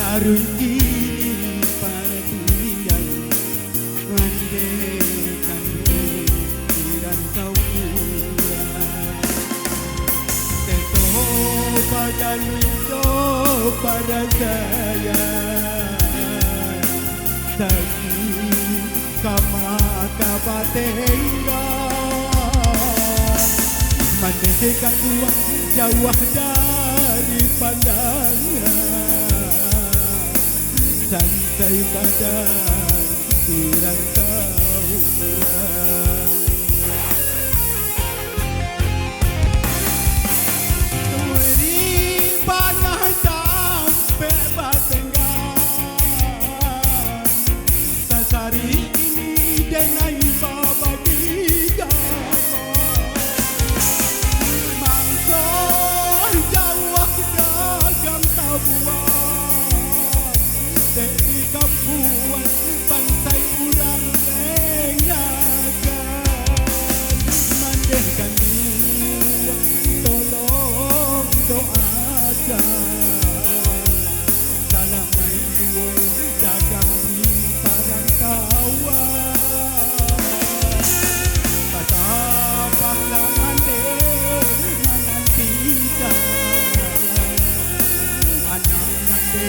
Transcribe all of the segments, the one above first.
Narui kini perhatian mandekan dirantau ulang teto badan itu pada saya tapi kama kabatengga mandekan uang jauh dari pandangan santai pada dirantau ulang Turi panah sampai batenggan sasari ini denai baba tiga mangso jauh dagang tabuan di kapuan pantai urang lengakan mandekan uang tolong doakan salah main duo dagang di perantauan patapahlah mande menantikan anak mande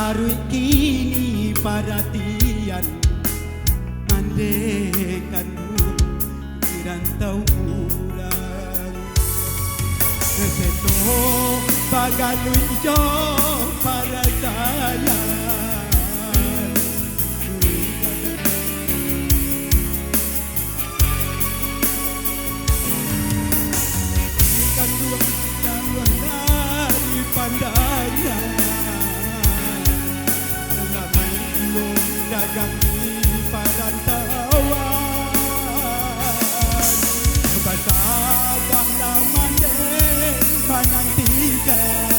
Narui kini perhatian mandekan dirantau ulang seto bagalui jo para jalan ikan dua dari pandangan dagang di perantauan basabahlah mande menantikan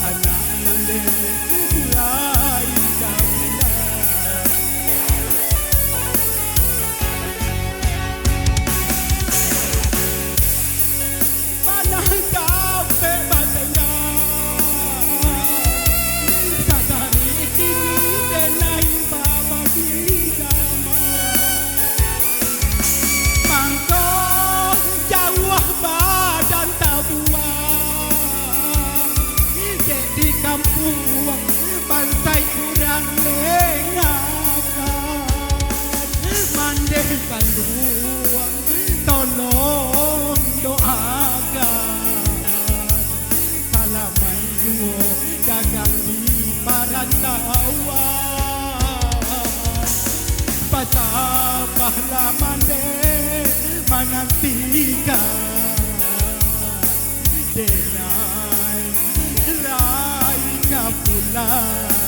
anak mande lain daulah panah sampai batengah kampuang pantai kurang lengakan mandekan ruang tolong doakan salah main duo dagang di perantauan patapahlah mande menantikan denai pulang